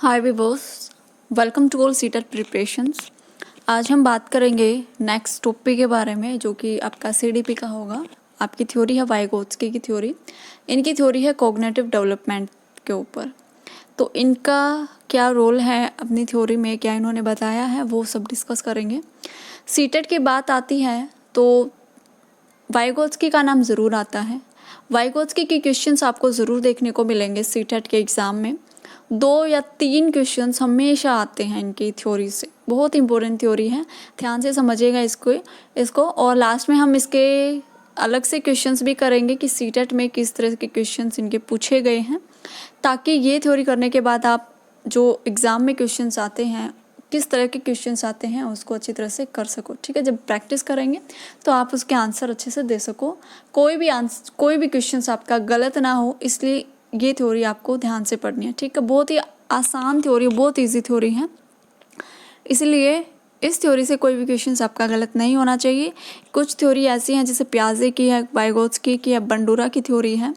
हाय विवोस, welcome to all CTET preparations. आज हम बात करेंगे नेक्स्ट टॉपिक के बारे में जो कि आपका सीडीपी का होगा। आपकी थ्योरी है वाइगोत्स्की की थ्योरी। इनकी थ्योरी है कॉग्निटिव डेवलपमेंट के ऊपर। तो इनका क्या रोल है अपनी थ्योरी में, क्या इन्होंने बताया है, वो सब डिस्कस करेंगे। सीटेट की बात आती है तो वाइगोत्स्की का नाम ज़रूर आता है। वाइगोत्स्की के क्वेश्चंस आपको ज़रूर देखने को मिलेंगे सीटेट के एग्ज़ाम में। 2 या 3 क्वेश्चंस हमेशा आते हैं इनकी थ्योरी से। बहुत इंपॉर्टेंट थ्योरी है, ध्यान से समझिएगा इसको। और लास्ट में हम इसके अलग से क्वेश्चंस भी करेंगे कि सीटेट में किस तरह के क्वेश्चंस इनके पूछे गए हैं, ताकि ये थ्योरी करने के बाद आप जो एग्ज़ाम में क्वेश्चंस आते हैं, किस तरह के क्वेश्चंस आते हैं, उसको अच्छी तरह से कर सको। ठीक है, जब प्रैक्टिस करेंगे तो आप उसके आंसर अच्छे से दे सको। कोई भी क्वेश्चंस आपका गलत ना हो, इसलिए ये थ्योरी आपको ध्यान से पढ़नी है। ठीक है, बहुत ही आसान थ्योरी, बहुत ईजी थ्योरी है, इसलिए इस थ्योरी से कोई भी क्वेश्चंस आपका गलत नहीं होना चाहिए। कुछ थ्योरी ऐसी हैं जैसे पियाजे की है, वाइगोत्स्की की है, बंडूरा की थ्योरी है,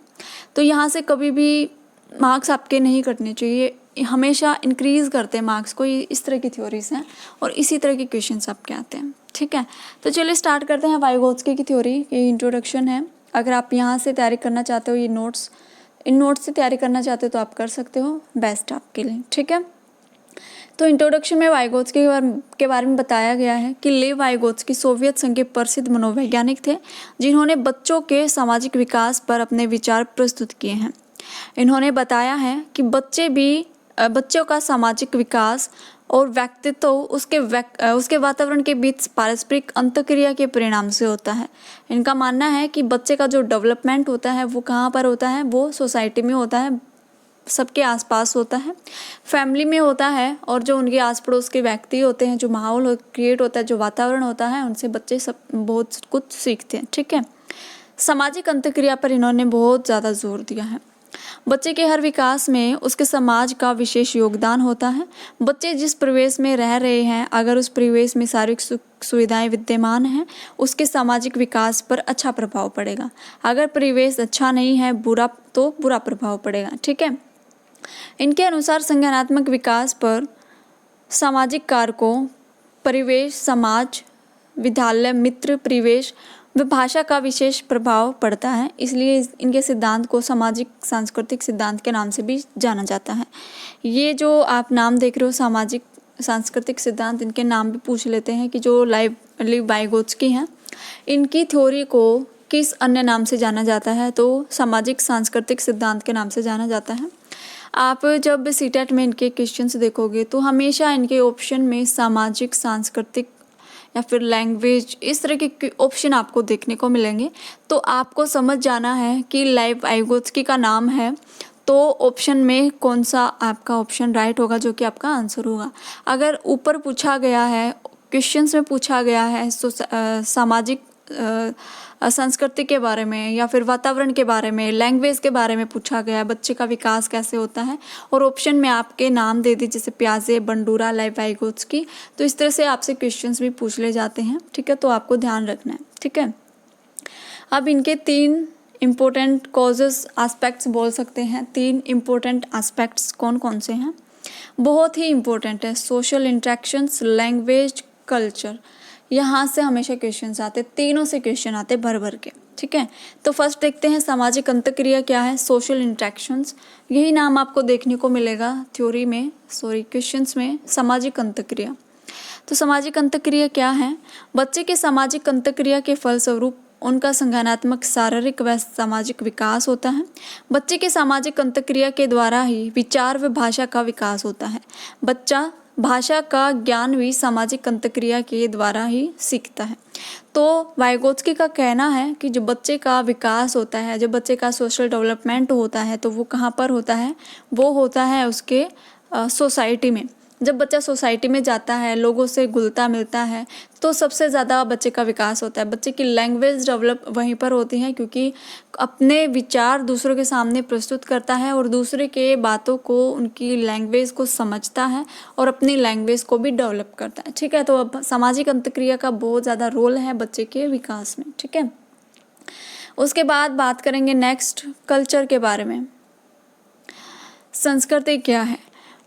तो यहाँ से कभी भी मार्क्स आपके नहीं कटने चाहिए, हमेशा इंक्रीज़ करते हैं मार्क्स को। इस तरह की थ्योरीज हैं और इसी तरह के क्वेश्चंस आपके आते हैं। ठीक है, तो चलिए स्टार्ट करते हैं। वाइगोत्स्की की थ्योरी, ये इंट्रोडक्शन है। अगर आप यहाँ से तैयारी करना चाहते हो, इन नोट्स से तैयारी करना चाहते हो तो आप कर सकते हो, बेस्ट आपके लिए। ठीक है, तो इंट्रोडक्शन में वाइगोत्स्की के बारे में बताया गया है कि लेव वाइगोत्स्की सोवियत संघ के प्रसिद्ध मनोवैज्ञानिक थे, जिन्होंने बच्चों के सामाजिक विकास पर अपने विचार प्रस्तुत किए हैं। इन्होंने बताया है कि बच्चों का सामाजिक विकास और व्यक्तित्व उसके वातावरण के बीच पारस्परिक अंतःक्रिया के परिणाम से होता है। इनका मानना है कि बच्चे का जो डेवलपमेंट होता है वो कहाँ पर होता है, वो सोसाइटी में होता है, सबके आसपास होता है, फैमिली में होता है, और जो उनके आस पड़ोस के व्यक्ति होते हैं, जो माहौल क्रिएट होता है, जो वातावरण होता है, उनसे बच्चे सब बहुत कुछ सीखते हैं। ठीक है, सामाजिक अंतःक्रिया पर इन्होंने बहुत ज़्यादा जोर दिया है। बच्चे के हर विकास में उसके समाज का विशेष योगदान होता है। बच्चे जिस परिवेश में रह रहे हैं, अगर उस परिवेश में शारीरिक सुविधाएं विद्यमान हैं, उसके सामाजिक विकास पर अच्छा प्रभाव पड़ेगा। अगर परिवेश अच्छा नहीं है, बुरा प्रभाव पड़ेगा। ठीक है, इनके अनुसार संज्ञानात्मक विकास पर सामाजिक कारकों, परिवेश, समाज, विद्यालय, मित्र, परिवेश व भाषा का विशेष प्रभाव पड़ता है। इसलिए इनके सिद्धांत को सामाजिक सांस्कृतिक सिद्धांत के नाम से भी जाना जाता है। ये जो आप नाम देख रहे हो, सामाजिक सांस्कृतिक सिद्धांत, इनके नाम भी पूछ लेते हैं कि जो लेव वाइगोत्स्की हैं, इनकी थ्योरी को किस अन्य नाम से जाना जाता है, तो सामाजिक सांस्कृतिक सिद्धांत के नाम से जाना जाता है। आप जब सीटेट में इनके क्वेश्चंस देखोगे तो हमेशा इनके ऑप्शन में सामाजिक, सांस्कृतिक या फिर लैंग्वेज, इस तरह के ऑप्शन आपको देखने को मिलेंगे। तो आपको समझ जाना है कि लेव वाइगोत्स्की का नाम है, तो ऑप्शन में कौन सा आपका ऑप्शन राइट होगा, जो कि आपका आंसर होगा। अगर ऊपर पूछा गया है, क्वेश्चंस में पूछा गया है सामाजिक संस्कृति के बारे में, या फिर वातावरण के बारे में, लैंग्वेज के बारे में पूछा गया है, बच्चे का विकास कैसे होता है, और ऑप्शन में आपके नाम दे दी जैसे पियाजे, बंडूरा, लेव वाइगोत्स्की, तो इस तरह से आपसे क्वेश्चंस भी पूछ ले जाते हैं। ठीक है, तो आपको ध्यान रखना है। ठीक है, अब इनके 3 इम्पोर्टेंट कॉजेस एस्पेक्ट्स बोल सकते हैं। 3 इम्पोर्टेंट एस्पेक्ट्स कौन कौन से हैं, बहुत ही इम्पोर्टेंट है। सोशल इंटरेक्शंस, लैंग्वेज, कल्चर, यहाँ से हमेशा क्वेश्चंस आते, तीनों से क्वेश्चन आते भर भर के। ठीक है, तो फर्स्ट देखते हैं सामाजिक अंतःक्रिया क्या है। सोशल इंटरेक्शंस, यही नाम आपको देखने को मिलेगा थ्योरी में, क्वेश्चंस में, सामाजिक अंतःक्रिया। तो सामाजिक अंतःक्रिया क्या है? बच्चे के सामाजिक अंतःक्रिया के फलस्वरूप उनका संज्ञानात्मक, शारीरिक व सामाजिक विकास होता है। बच्चे के सामाजिक अंतःक्रिया के द्वारा ही विचार व भाषा का विकास होता है। बच्चा भाषा का ज्ञान भी सामाजिक अंतःक्रिया के द्वारा ही सीखता है। तो वाइगोत्स्की का कहना है कि जो बच्चे का विकास होता है, जब बच्चे का सोशल डेवलपमेंट होता है, तो वो कहाँ पर होता है, वो होता है उसके सोसाइटी में। जब बच्चा सोसाइटी में जाता है, लोगों से घुलता मिलता है, तो सबसे ज़्यादा बच्चे का विकास होता है। बच्चे की लैंग्वेज डेवलप वहीं पर होती है, क्योंकि अपने विचार दूसरों के सामने प्रस्तुत करता है और दूसरे के बातों को, उनकी लैंग्वेज को समझता है और अपनी लैंग्वेज को भी डेवलप करता है। ठीक है, तो अब सामाजिक अंतःक्रिया का बहुत ज़्यादा रोल है बच्चे के विकास में। ठीक है, उसके बाद बात करेंगे नेक्स्ट कल्चर के बारे में। संस्कृति क्या है?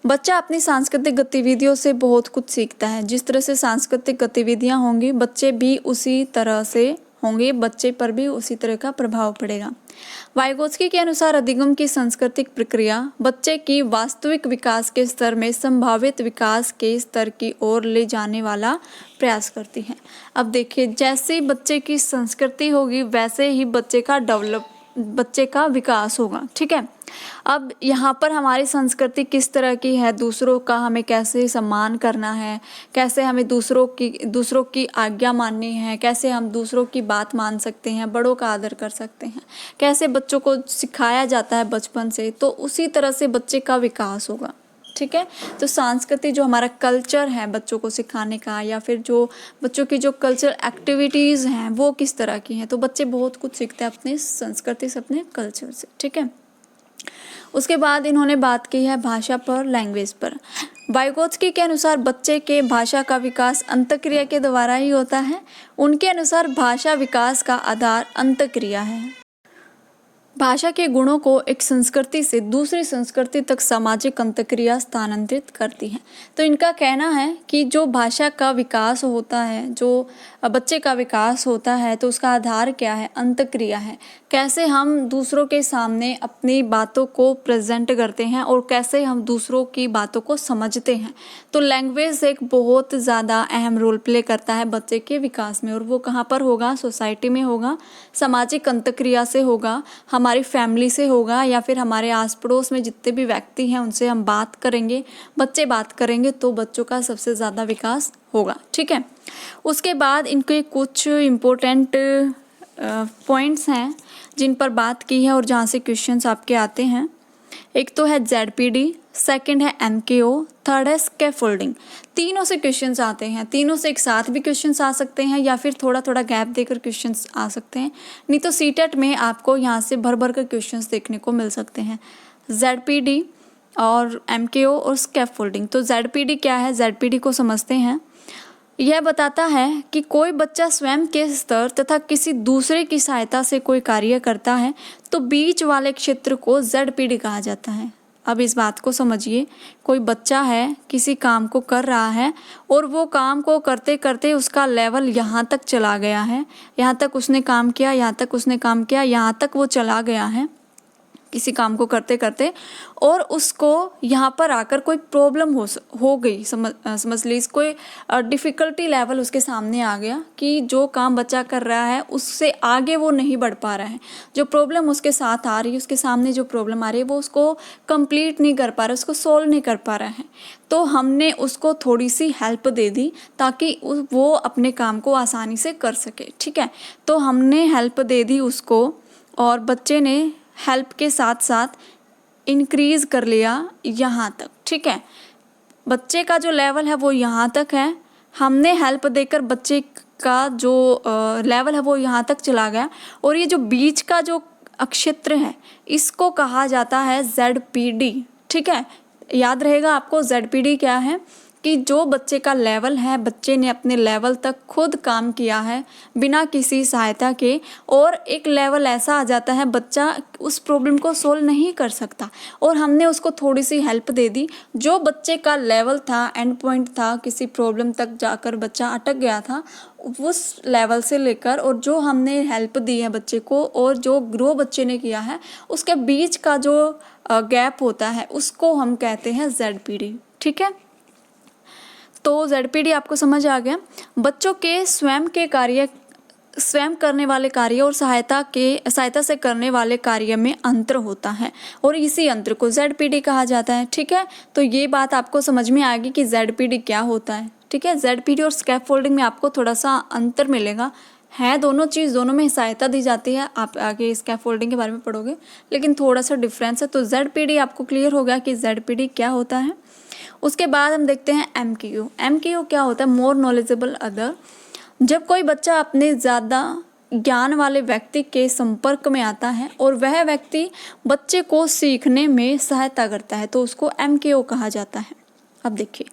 बच्चा अपनी सांस्कृतिक गतिविधियों से बहुत कुछ सीखता है। जिस तरह से सांस्कृतिक गतिविधियां होंगी बच्चे भी उसी तरह से होंगे, बच्चे पर भी उसी तरह का प्रभाव पड़ेगा। वाइगोत्स्की के अनुसार अधिगम की सांस्कृतिक प्रक्रिया बच्चे की वास्तविक विकास के स्तर में संभावित विकास के स्तर की ओर ले जाने वाला प्रयास करती है। अब देखिए, जैसे बच्चे की संस्कृति होगी वैसे ही बच्चे का विकास होगा। ठीक है, अब यहाँ पर हमारी संस्कृति किस तरह की है, दूसरों का हमें कैसे सम्मान करना है, कैसे हमें दूसरों की आज्ञा माननी है, कैसे हम दूसरों की बात मान सकते हैं, बड़ों का आदर कर सकते हैं, कैसे बच्चों को सिखाया जाता है बचपन से, तो उसी तरह से बच्चे का विकास होगा। ठीक है, तो संस्कृति जो हमारा कल्चर है बच्चों को सिखाने का, या फिर जो बच्चों की जो कल्चर एक्टिविटीज़ हैं वो किस तरह की हैं, तो बच्चे बहुत कुछ सीखते हैं अपनी संस्कृति से, अपने कल्चर से। ठीक है, उसके बाद इन्होंने बात की है भाषा पर, लैंग्वेज पर। वाइगोत्स्की के अनुसार बच्चे के भाषा का विकास अंतःक्रिया के द्वारा ही होता है। उनके अनुसार भाषा विकास का आधार अंतःक्रिया है। भाषा के गुणों को एक संस्कृति से दूसरी संस्कृति तक सामाजिक अंतःक्रिया स्थानांतरित करती है। तो इनका कहना है कि जो भाषा का विकास होता है, जो बच्चे का विकास होता है, तो उसका आधार क्या है, अंतःक्रिया है। कैसे हम दूसरों के सामने अपनी बातों को प्रेजेंट करते हैं और कैसे हम दूसरों की बातों को समझते हैं। तो लैंग्वेज एक बहुत ज़्यादा अहम रोल प्ले करता है बच्चे के विकास में, और वो कहाँ पर होगा, सोसाइटी में होगा, सामाजिक अंतःक्रिया से होगा, हमारी फैमिली से होगा, या फिर हमारे आस पड़ोस में जितने भी व्यक्ति हैं उनसे हम बात करेंगे, बच्चे बात करेंगे, तो बच्चों का सबसे ज़्यादा विकास होगा। ठीक है, उसके बाद इनके कुछ इम्पोर्टेंट पॉइंट्स हैं जिन पर बात की है और जहाँ से क्वेश्चंस आपके आते हैं। एक तो है ZPD, सेकंड है MKO, थर्ड है स्कैफोल्डिंग। तीनों से क्वेश्चंस आते हैं, तीनों से एक साथ भी क्वेश्चंस आ सकते हैं या फिर थोड़ा थोड़ा गैप देकर क्वेश्चंस आ सकते हैं, नहीं तो CTET में आपको यहाँ से भर भर कर क्वेश्चंस देखने को मिल सकते हैं। ZPD और MKO और स्कैफोल्डिंग। तो ZPD क्या है, ZPD को समझते हैं। यह बताता है कि कोई बच्चा स्वयं के स्तर तथा किसी दूसरे की सहायता से कोई कार्य करता है तो बीच वाले क्षेत्र को ZPD कहा जाता है। अब इस बात को समझिए, कोई बच्चा है, किसी काम को कर रहा है और वो काम को करते करते उसका लेवल यहाँ तक चला गया है, यहाँ तक उसने काम किया, यहाँ तक उसने काम किया, यहाँ तक वो चला गया है किसी काम को करते करते, और उसको यहाँ पर आकर कोई प्रॉब्लम हो गई, समझ लीजिए कोई डिफ़िकल्टी लेवल उसके सामने आ गया कि जो काम बच्चा कर रहा है उससे आगे वो नहीं बढ़ पा रहा है, जो प्रॉब्लम उसके साथ आ रही है, उसके सामने जो प्रॉब्लम आ रही है वो उसको कंप्लीट नहीं कर पा रहा, उसको सॉल्व नहीं कर पा रहा है। तो हमने उसको थोड़ी सी हेल्प दे दी ताकि वो अपने काम को आसानी से कर सके। ठीक है, तो हमने हेल्प दे दी उसको और बच्चे ने हेल्प के साथ साथ इंक्रीज़ कर लिया यहाँ तक। ठीक है, बच्चे का जो लेवल है वो यहाँ तक है, हमने हेल्प देकर बच्चे का जो लेवल है वो यहाँ तक चला गया, और ये जो बीच का जो क्षेत्र है इसको कहा जाता है ZPD। ठीक है, याद रहेगा आपको ZPD क्या है, कि जो बच्चे का लेवल है, बच्चे ने अपने लेवल तक खुद काम किया है बिना किसी सहायता के, और एक लेवल ऐसा आ जाता है बच्चा उस प्रॉब्लम को सोल्व नहीं कर सकता और हमने उसको थोड़ी सी हेल्प दे दी। जो बच्चे का लेवल था, एंड पॉइंट था, किसी प्रॉब्लम तक जाकर बच्चा अटक गया था, उस लेवल से लेकर और जो हमने हेल्प दी है बच्चे को और जो ग्रो बच्चे ने किया है उसके बीच का जो गैप होता है उसको हम कहते हैं ZPD। ठीक है, तो ZPD आपको समझ आ गया। बच्चों के स्वयं करने वाले कार्य और सहायता से करने वाले कार्य में अंतर होता है और इसी अंतर को ZPD कहा जाता है। ठीक है, तो ये बात आपको समझ में आएगी कि ZPD क्या होता है। ठीक है, ZPD और स्कैफोल्डिंग में आपको थोड़ा सा अंतर मिलेगा, है दोनों चीज़, दोनों में सहायता दी जाती है, आप आगे स्कैफोल्डिंग के बारे में पढ़ोगे, लेकिन थोड़ा सा डिफरेंस है। तो ZPD आपको क्लियर हो गया कि ZPD क्या होता है। उसके बाद हम देखते हैं MKO क्या होता है, मोर नॉलेजेबल अदर। जब कोई बच्चा अपने ज़्यादा ज्ञान वाले व्यक्ति के संपर्क में आता है और वह व्यक्ति बच्चे को सीखने में सहायता करता है तो उसको MKO कहा जाता है। अब देखिए,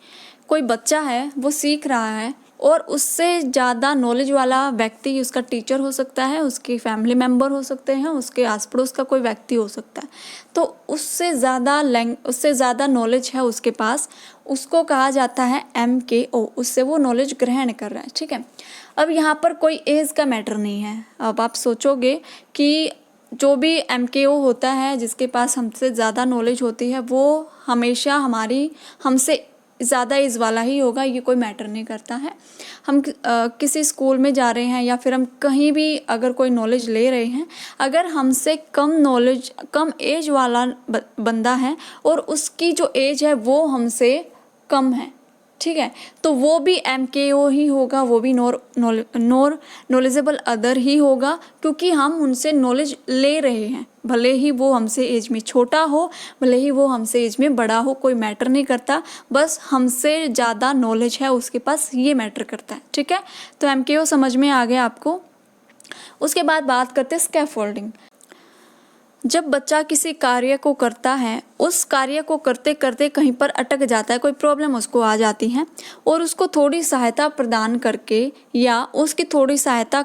कोई बच्चा है वो सीख रहा है और उससे ज़्यादा नॉलेज वाला व्यक्ति उसका टीचर हो सकता है, उसके फैमिली मेम्बर हो सकते हैं, उसके आस पड़ोस का कोई व्यक्ति हो सकता है। तो उससे ज़्यादा नॉलेज है उसके पास, उसको कहा जाता है MKO, उससे वो नॉलेज ग्रहण कर रहा है। ठीक है, अब यहाँ पर कोई एज का मैटर नहीं है। अब आप सोचोगे कि जो भी MKO होता है, जिसके पास हमसे ज़्यादा नॉलेज होती है, वो हमेशा हमसे ज़्यादा एज वाला ही होगा, ये कोई मैटर नहीं करता है। हम किसी स्कूल में जा रहे हैं या फिर हम कहीं भी अगर कोई नॉलेज ले रहे हैं, अगर हमसे कम एज वाला बंदा है और उसकी जो एज है वो हमसे कम है, ठीक है, तो वो भी MKO ही होगा, वो भी नॉलेजेबल अदर ही होगा, क्योंकि हम उनसे नॉलेज ले रहे हैं। भले ही वो हमसे एज में छोटा हो, भले ही वो हमसे एज में बड़ा हो, कोई मैटर नहीं करता, बस हमसे ज़्यादा नॉलेज है उसके पास, ये मैटर करता है। ठीक है, तो MKO समझ में आ गया आपको। उसके बाद बात करते हैं स्कैफोल्डिंग। जब बच्चा किसी कार्य को करता है, उस कार्य को करते करते कहीं पर अटक जाता है, कोई प्रॉब्लम उसको आ जाती है, और उसको थोड़ी सहायता प्रदान करके या उसकी थोड़ी सहायता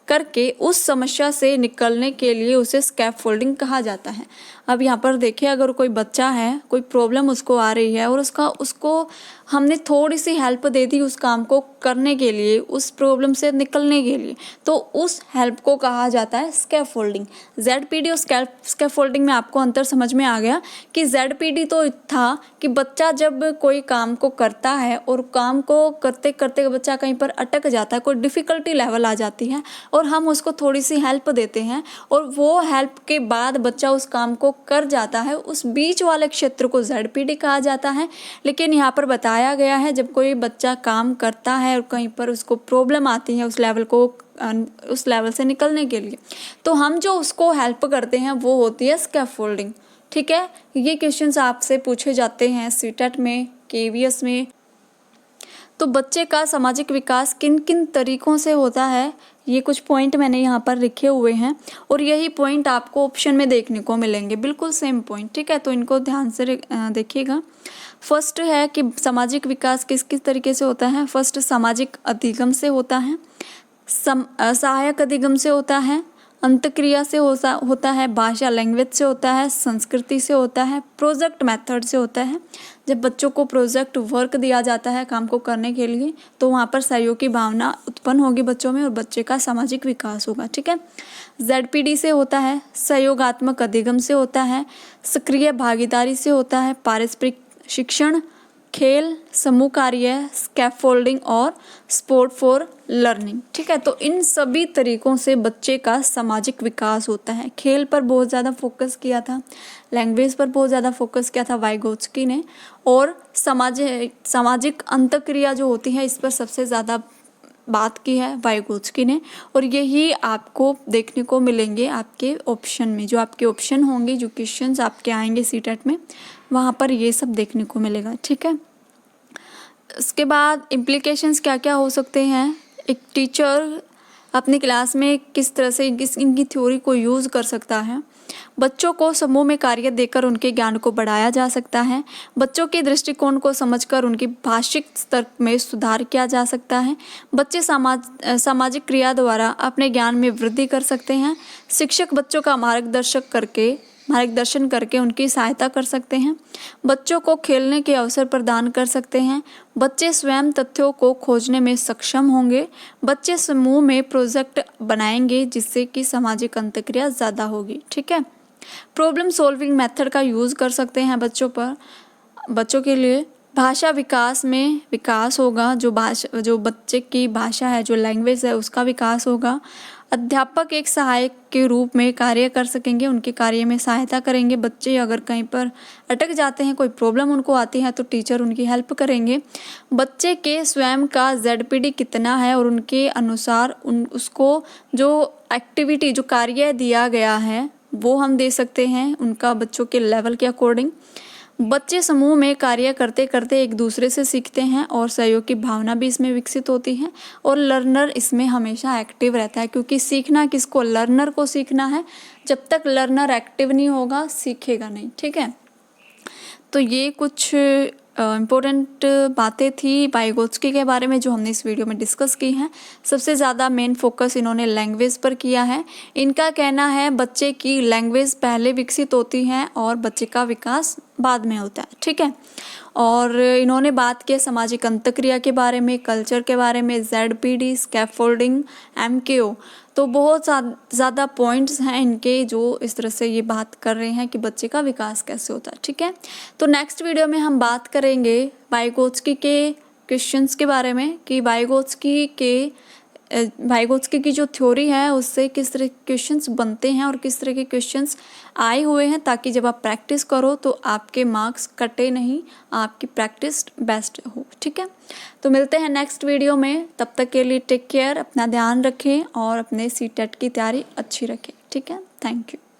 करके उस समस्या से निकलने के लिए उसे स्कैफोल्डिंग कहा जाता है। अब यहाँ पर देखिए, अगर कोई बच्चा है, कोई प्रॉब्लम उसको आ रही है और उसको हमने थोड़ी सी हेल्प दे दी उस काम को करने के लिए, उस प्रॉब्लम से निकलने के लिए, तो उस हेल्प को कहा जाता है स्कैफोल्डिंग। ZPD और स्कैफोल्डिंग में आपको अंतर समझ में आ गया कि ZPD तो था कि बच्चा जब कोई काम को करता है और काम को करते करते बच्चा कहीं पर अटक जाता है, कोई डिफ़िकल्टी लेवल आ जाती है और हम उसको थोड़ी सी हेल्प देते हैं और वो हेल्प के बाद बच्चा उस काम को कर जाता है, उस बीच वाले क्षेत्र को ZPD कहा जाता है। लेकिन यहाँ पर बताया गया है, जब कोई बच्चा काम करता है और कहीं पर उसको प्रॉब्लम आती है उस लेवल से निकलने के लिए, तो हम जो उसको हेल्प करते हैं वो होती है स्कैफोल्डिंग। ठीक है, ये क्वेश्चंस आपसे पूछे जाते हैं CTET में, KVS में। तो बच्चे का सामाजिक विकास किन किन तरीकों से होता है, ये कुछ पॉइंट मैंने यहाँ पर लिखे हुए हैं और यही पॉइंट आपको ऑप्शन में देखने को मिलेंगे, बिल्कुल सेम पॉइंट। ठीक है, तो इनको ध्यान से देखिएगा। फर्स्ट है कि सामाजिक विकास किस किस तरीके से होता है। फर्स्ट, सामाजिक अधिगम से होता है, सहायक अधिगम से होता है, अंतक्रिया से होता है, भाषा लैंग्वेज से होता है, संस्कृति से होता है, प्रोजेक्ट मेथड से होता है। जब बच्चों को प्रोजेक्ट वर्क दिया जाता है काम को करने के लिए, तो वहाँ पर सहयोग की भावना उत्पन्न होगी बच्चों में और बच्चे का सामाजिक विकास होगा। ठीक है, ZPD से होता है, सहयोगात्मक अधिगम से होता है, सक्रिय भागीदारी से होता है, पारस्परिक शिक्षण, खेल, समूह कार्य, स्कैफोल्डिंग और स्पोर्ट फॉर लर्निंग। ठीक है, तो इन सभी तरीकों से बच्चे का सामाजिक विकास होता है। खेल पर बहुत ज़्यादा फोकस किया था, लैंग्वेज पर बहुत ज़्यादा फोकस किया था वाइगोत्स्की ने, और सामाजिक अंतःक्रिया जो होती है इस पर सबसे ज़्यादा बात की है वाइगोत्स्की ने। और यही आपको देखने को मिलेंगे आपके ऑप्शन में, जो आपके ऑप्शन होंगे, जो क्वेश्चंस आपके आएंगे CTET में, वहाँ पर ये सब देखने को मिलेगा। ठीक है, इसके बाद इम्प्लीकेशंस क्या क्या हो सकते हैं। एक टीचर अपनी क्लास में किस तरह से इनकी थ्योरी को यूज़ कर सकता है। बच्चों को समूह में कार्य देकर उनके ज्ञान को बढ़ाया जा सकता है। बच्चों के दृष्टिकोण को समझकर उनकी भाषिक स्तर में सुधार किया जा सकता है। बच्चे सामाजिक क्रिया द्वारा अपने ज्ञान में वृद्धि कर सकते हैं। शिक्षक बच्चों का मार्गदर्शन करके उनकी सहायता कर सकते हैं। बच्चों को खेलने के अवसर प्रदान कर सकते हैं। बच्चे स्वयं तथ्यों को खोजने में सक्षम होंगे। बच्चे समूह में प्रोजेक्ट बनाएंगे जिससे कि सामाजिक अंतःक्रिया ज़्यादा होगी। ठीक है, प्रॉब्लम सॉल्विंग मेथड का यूज़ कर सकते हैं बच्चों के लिए। भाषा विकास में विकास होगा, जो बच्चे की भाषा है, जो लैंग्वेज है, उसका विकास होगा। अध्यापक एक सहायक के रूप में कार्य कर सकेंगे, उनके कार्य में सहायता करेंगे। बच्चे अगर कहीं पर अटक जाते हैं, कोई प्रॉब्लम उनको आती है, तो टीचर उनकी हेल्प करेंगे। बच्चे के स्वयं का ZPD कितना है और उनके अनुसार उसको जो एक्टिविटी, जो कार्य दिया गया है, वो हम दे सकते हैं उनका बच्चों के लेवल के अकॉर्डिंग। बच्चे समूह में कार्य करते करते एक दूसरे से सीखते हैं और सहयोग की भावना भी इसमें विकसित होती है और लर्नर इसमें हमेशा एक्टिव रहता है, क्योंकि सीखना किसको, लर्नर को सीखना है। जब तक लर्नर एक्टिव नहीं होगा सीखेगा नहीं। ठीक है, तो ये कुछ इम्पोर्टेंट बातें थी वाइगोत्स्की के बारे में जो हमने इस वीडियो में डिस्कस की हैं। सबसे ज़्यादा मेन फोकस इन्होंने लैंग्वेज पर किया है। इनका कहना है बच्चे की लैंग्वेज पहले विकसित होती है और बच्चे का विकास बाद में होता है, ठीक है। और इन्होंने बात की सामाजिक अंतःक्रिया के बारे में, कल्चर के बारे में, ZPD, स्कैफोल्डिंग, MKO। तो बहुत ज़्यादा पॉइंट्स हैं इनके जो इस तरह से ये बात कर रहे हैं कि बच्चे का विकास कैसे होता है, ठीक है। तो नेक्स्ट वीडियो में हम बात करेंगे वाइगोत्स्की के क्वेश्चंस के बारे में कि वाइगोत्स्की की जो थ्योरी है उससे किस तरह के क्वेश्चंस बनते हैं और किस तरह के क्वेश्चंस आए हुए हैं, ताकि जब आप प्रैक्टिस करो तो आपके मार्क्स कटे नहीं, आपकी प्रैक्टिस बेस्ट हो, ठीक है। तो मिलते हैं नेक्स्ट वीडियो में, तब तक के लिए टेक केयर, अपना ध्यान रखें और अपने CTET की तैयारी अच्छी रखें, ठीक है। Thank you.